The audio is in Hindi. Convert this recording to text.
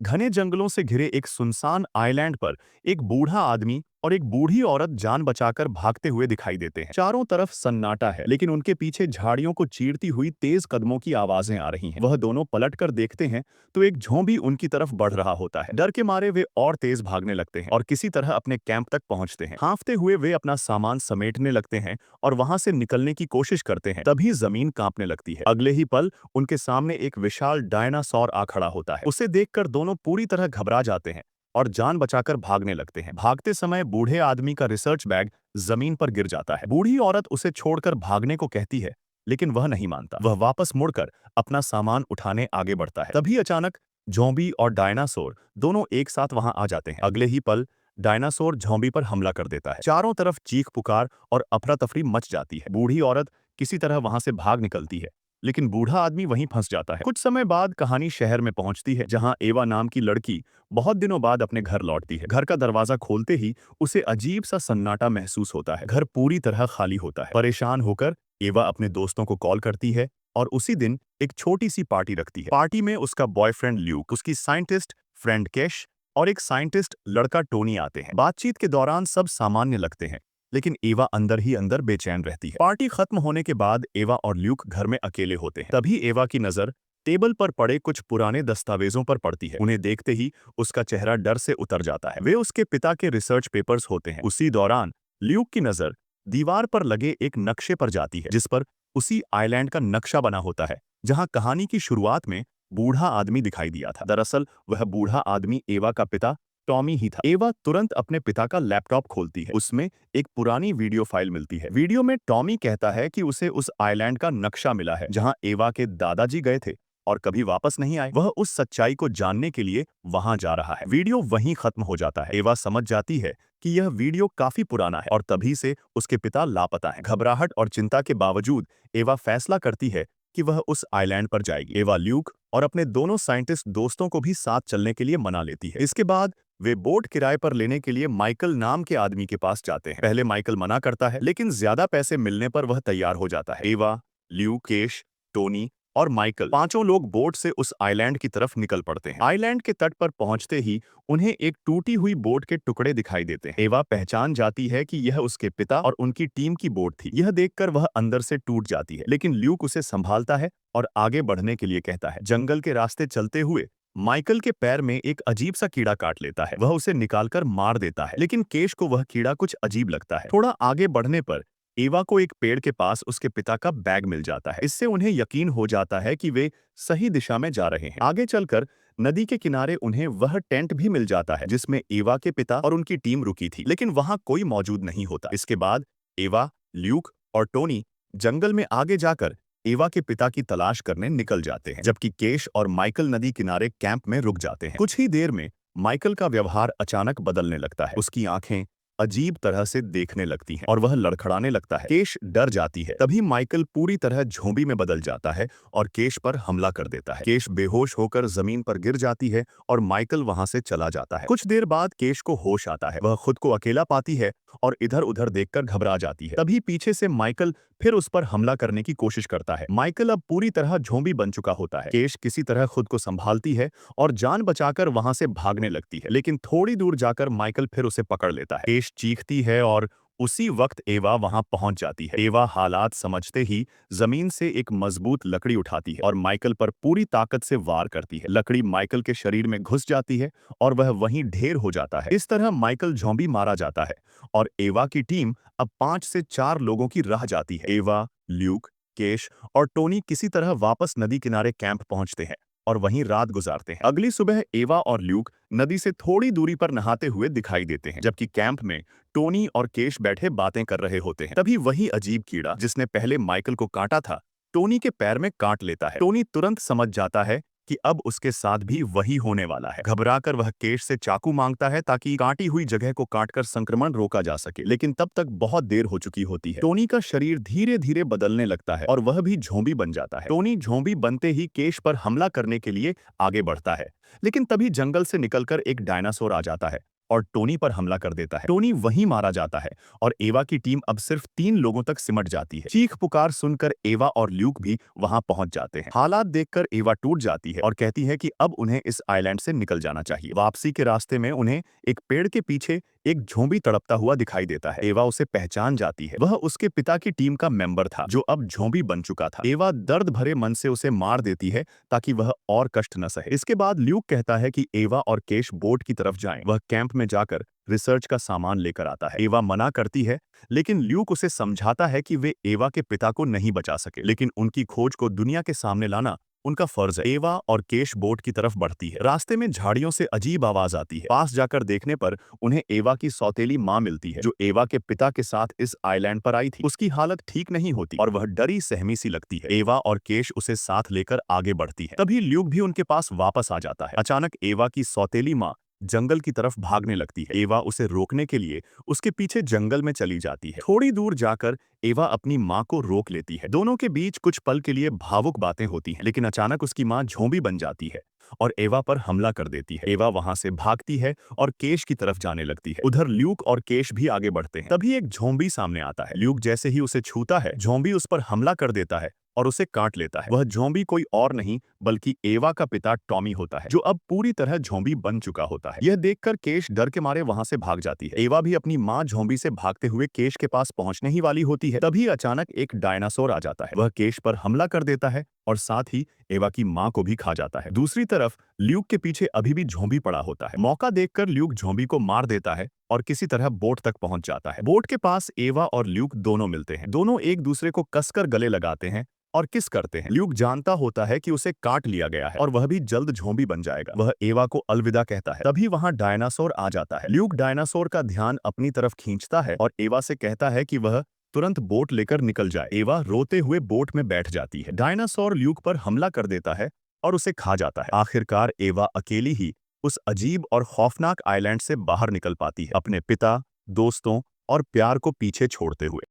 घने जंगलों से घिरे एक सुनसान आइलैंड पर एक बूढ़ा आदमी और एक बूढ़ी औरत जान बचाकर भागते हुए दिखाई देते हैं। चारों तरफ सन्नाटा है, लेकिन उनके पीछे झाड़ियों को चीरती हुई तेज कदमों की आवाजें आ रही हैं। वह दोनों पलटकर देखते हैं तो एक झोंबी उनकी तरफ बढ़ रहा होता है। डर के मारे वे और तेज भागने लगते हैं और किसी तरह अपने कैंप तक पहुंचते हैं। हाँफते हुए वे अपना सामान समेटने लगते हैं और वहां से निकलने की कोशिश करते हैं। तभी जमीन कांपने लगती है। अगले ही पल उनके सामने एक विशाल डायनासोर आ खड़ा होता है। उसे देखकर दोनों पूरी तरह घबरा जाते हैं और जान बचाकर भागने लगते हैं। भागते समय बूढ़े आदमी का रिसर्च बैग जमीन पर गिर जाता है। बूढ़ी औरत उसे छोड़कर भागने को कहती है, लेकिन वह नहीं मानता। वह वापस मुड़कर अपना सामान उठाने आगे बढ़ता है। तभी अचानक ज़ॉम्बी और डायनासोर दोनों एक साथ वहां आ जाते हैं। अगले ही पल डायनासोर ज़ॉम्बी पर हमला कर देता है। चारों तरफ चीख पुकार और अफरा तफरी मच जाती है। बूढ़ी औरत किसी तरह वहां से भाग निकलती है, लेकिन बूढ़ा आदमी वहीं फंस जाता है। कुछ समय बाद कहानी शहर में पहुंचती है, जहां एवा नाम की लड़की बहुत दिनों बाद अपने घर लौटती है। घर का दरवाजा खोलते ही उसे अजीब सा सन्नाटा महसूस होता है। घर पूरी तरह खाली होता है। परेशान होकर एवा अपने दोस्तों को कॉल करती है और उसी दिन एक छोटी सी पार्टी रखती है। पार्टी में उसका बॉयफ्रेंड ल्यूक, उसकी साइंटिस्ट फ्रेंड कैश और एक साइंटिस्ट लड़का टोनी आते हैं। बातचीत के दौरान सब सामान्य लगते हैं, लेकिन एवा अंदर ही अंदर बेचैन रहती है। पार्टी खत्म होने के बाद एवा और ल्यूक घर में अकेले होते हैं। तभी एवा की नजर टेबल पर पड़े कुछ पुराने दस्तावेजों पर पड़ती है। उन्हें देखते ही उसका चेहरा डर से उतर जाता है। वे उसके पिता के रिसर्च पेपर्स होते हैं। उसी दौरान ल्यूक की नजर दीवार पर लगे एक नक्शे पर जाती है, जिस पर उसी आइलैंड का नक्शा बना होता है जहां कहानी की शुरुआत में बूढ़ा आदमी दिखाई दिया था। दरअसल वह बूढ़ा आदमी एवा का पिता टॉमी ही था। एवा तुरंत अपने पिता का लैपटॉप खोलती है। उसमें एक पुरानी वीडियो फाइल मिलती है। वीडियो में टॉमी कहता है कि उसे उस आइलैंड का नक्शा मिला है जहां एवा के दादाजी गए थे और कभी वापस नहीं आए। वह उस सच्चाई को जानने के लिए वहां जा रहा है। वीडियो वहीं खत्म हो जाता है। एवा समझ जाती है कि यह वीडियो काफी पुराना है और तभी से उसके पिता लापता हैं। घबराहट और चिंता के बावजूद एवा फैसला करती है कि वह उस आइलैंड पर जाएगी। एवा ल्यूक और अपने दोनों साइंटिस्ट दोस्तों को भी साथ चलने के लिए मना लेती है। इसके बाद वे बोट किराए पर लेने के लिए माइकल नाम के आदमी के पास जाते हैं। पहले माइकल मना करता है, लेकिन ज्यादा पैसे मिलने पर वह तैयार हो जाता है। एवा, ल्यूक, केश, टोनी और माइकल पांचों लोग बोट से उस आइलैंड की तरफ निकल पड़ते हैं। आइलैंड के तट पर पहुंचते ही उन्हें एक टूटी हुई बोट के टुकड़े दिखाई देते हैं। एवा पहचान जाती है कि यह उसके पिता और उनकी टीम की बोट थी। यह देखकर वह अंदर से टूट जाती है, लेकिन ल्यूक उसे संभालता है और आगे बढ़ने के लिए कहता है। जंगल के रास्ते चलते हुए माइकल के पैर में एक अजीब सा कीड़ा काट लेता है। वह उसे निकालकर मार देता है, लेकिन केश को वह कीड़ा कुछ अजीब लगता है। थोड़ा आगे बढ़ने पर एवा को एक पेड़ के पास उसके पिता का बैग मिल जाता है। इससे उन्हें यकीन हो जाता है कि वे सही दिशा में जा रहे हैं। आगे चलकर नदी के किनारे उन्हें वह टेंट भी मिल जाता है जिसमें एवा के पिता और उनकी टीम रुकी थी, लेकिन वहां कोई मौजूद नहीं होता। इसके बाद एवा, ल्यूक और टोनी जंगल में आगे जाकर एवा के पिता की तलाश करने निकल जाते हैं, जबकि केश और माइकल नदी किनारे कैंप में रुक जाते हैं। कुछ ही देर में माइकल का व्यवहार अचानक बदलने लगता है। उसकी आंखें अजीब तरह से देखने लगती हैं और वह लड़खड़ाने लगता है। केश डर जाती है। तभी माइकल पूरी तरह झोंबी में बदल जाता है और केश पर हमला कर देता है। केश बेहोश होकर जमीन पर गिर जाती है और माइकल वहां से चला जाता है। कुछ देर बाद केश को होश आता है। वह खुद को अकेला पाती है और इधर उधर देखकर घबरा जाती है। तभी पीछे से माइकल फिर उस पर हमला करने की कोशिश करता है। माइकल अब पूरी तरह झोंबी बन चुका होता है। केश किसी तरह खुद को संभालती है और जान बचाकर वहां से भागने लगती है, लेकिन थोड़ी दूर जाकर माइकल फिर उसे पकड़ लेता है। केश चीखती है और उसी वक्त एवा वहां पहुंच जाती है। एवा हालात समझते ही जमीन से एक मजबूत लकड़ी उठाती है और माइकल पर पूरी ताकत से वार करती है। लकड़ी माइकल के शरीर में घुस जाती है और वह वहीं ढेर हो जाता है। इस तरह माइकल झोंबी मारा जाता है और एवा की टीम अब 5 से 4 लोगों की रह जाती है। एवा, ल्यूक, केश और टोनी किसी तरह वापस नदी किनारे कैंप पहुंचते हैं और वहीं रात गुजारते हैं। अगली सुबह एवा और ल्यूक नदी से थोड़ी दूरी पर नहाते हुए दिखाई देते हैं, जबकि कैंप में टोनी और केश बैठे बातें कर रहे होते हैं। तभी वही अजीब कीड़ा जिसने पहले माइकल को काटा था, टोनी के पैर में काट लेता है। टोनी तुरंत समझ जाता है कि अब उसके साथ भी वही होने वाला है। घबराकर वह केश से चाकू मांगता है ताकि काटी हुई जगह को काटकर संक्रमण रोका जा सके, लेकिन तब तक बहुत देर हो चुकी होती है। टोनी का शरीर धीरे धीरे बदलने लगता है और वह भी झोंबी बन जाता है। टोनी झोंबी बनते ही केश पर हमला करने के लिए आगे बढ़ता है, लेकिन तभी जंगल से निकलकर एक डायनासोर आ जाता है और टोनी पर हमला कर देता है। टोनी वहीं मारा जाता है और एवा की टीम अब सिर्फ 3 लोगों तक सिमट जाती है। चीख पुकार सुनकर एवा और ल्यूक भी वहां पहुंच जाते हैं। हालात देखकर एवा टूट जाती है और कहती है कि अब उन्हें इस आइलैंड से निकल जाना चाहिए। वापसी के रास्ते में उन्हें एक पेड़ के पीछे एक झोंबी तड़पता हुआ दिखाई देता है। एवा उसे पहचान जाती है। वह उसके पिता की टीम का मेंबर था जो अब झोंबी बन चुका था। एवा दर्द भरे मन से उसे मार देती है ताकि वह और कष्ट न सहे। इसके बाद ल्यूक कहता है कि एवा और केश बोट की तरफ जाएं। वह कैंप में जाकर रिसर्च का सामान लेकर आता है। एवा मना करती है, लेकिन ल्यूक उसे समझाता है कि वे एवा के पिता को नहीं बचा सके, लेकिन उनकी खोज को दुनिया के सामने लाना उनका फर्ज है। एवा और केश बोट की तरफ बढ़ती है। रास्ते में झाड़ियों से अजीब आवाज आती है। पास जाकर देखने पर उन्हें एवा की सौतेली माँ मिलती है जो एवा के पिता के साथ इस आइलैंड पर आई थी। उसकी हालत ठीक नहीं होती और वह डरी सहमी सी लगती है। एवा और केश उसे साथ लेकर आगे बढ़ती है। तभी ल्यूक भी उनके पास वापस आ जाता है। अचानक एवा की सौतेली माँ जंगल की तरफ भागने लगती है। एवा उसे रोकने के लिए उसके पीछे जंगल में चली जाती है। थोड़ी दूर जाकर एवा अपनी माँ को रोक लेती है। दोनों के बीच कुछ पल के लिए भावुक बातें होती हैं, लेकिन अचानक उसकी माँ झोंबी बन जाती है और एवा पर हमला कर देती है। एवा वहां से भागती है और केश की तरफ जाने लगती है। उधर ल्यूक और केश भी आगे बढ़ते हैं। तभी एक झोंबी सामने आता है। ल्यूक जैसे ही उसे छूता है, झोंबी उस पर हमला कर देता है और उसे काट लेता है। वह झोंबी कोई और नहीं बल्कि एवा का पिता टॉमी होता है, जो अब पूरी तरह झोंबी बन चुका होता है। यह देखकर केश डर के मारे वहां से भाग जाती है। एवा भी अपनी माँ झोंबी से भागते हुए केश के पास पहुंचने ही वाली होती है। तभी अचानक एक डायनासोर आ जाता है। वह केश पर हमला कर देता है और साथ ही एवा की माँ को भी खा जाता है। दूसरी तरफ ल्यूक के पीछे अभी भी झोंबी पड़ा होता है। मौका देखकर ल्यूक झोंबी को मार देता है और किसी तरह बोट तक पहुंच जाता है। बोट के पास एवा और ल्यूक दोनों मिलते हैं। दोनों एक दूसरे को कसकर गले लगाते हैं और किस करते हैं। ल्यूक जानता होता है कि उसे काट लिया गया है और वह भी जल्द झोंबी बन जाएगा। वह एवा को अलविदा कहता है। तभी वहां डायनासोर आ जाता है। ल्यूक डायनासोर का ध्यान अपनी तरफ खींचता है और एवा से कहता है कि वह तुरंत बोट लेकर निकल जाए। एवा रोते हुए बोट में बैठ जाती है। डायनासोर ल्यूक पर हमला कर देता है और उसे खा जाता है। आखिरकार एवा अकेली ही उस अजीब और खौफनाक आइलैंड से बाहर निकल पाती है, अपने पिता, दोस्तों और प्यार को पीछे छोड़ते हुए।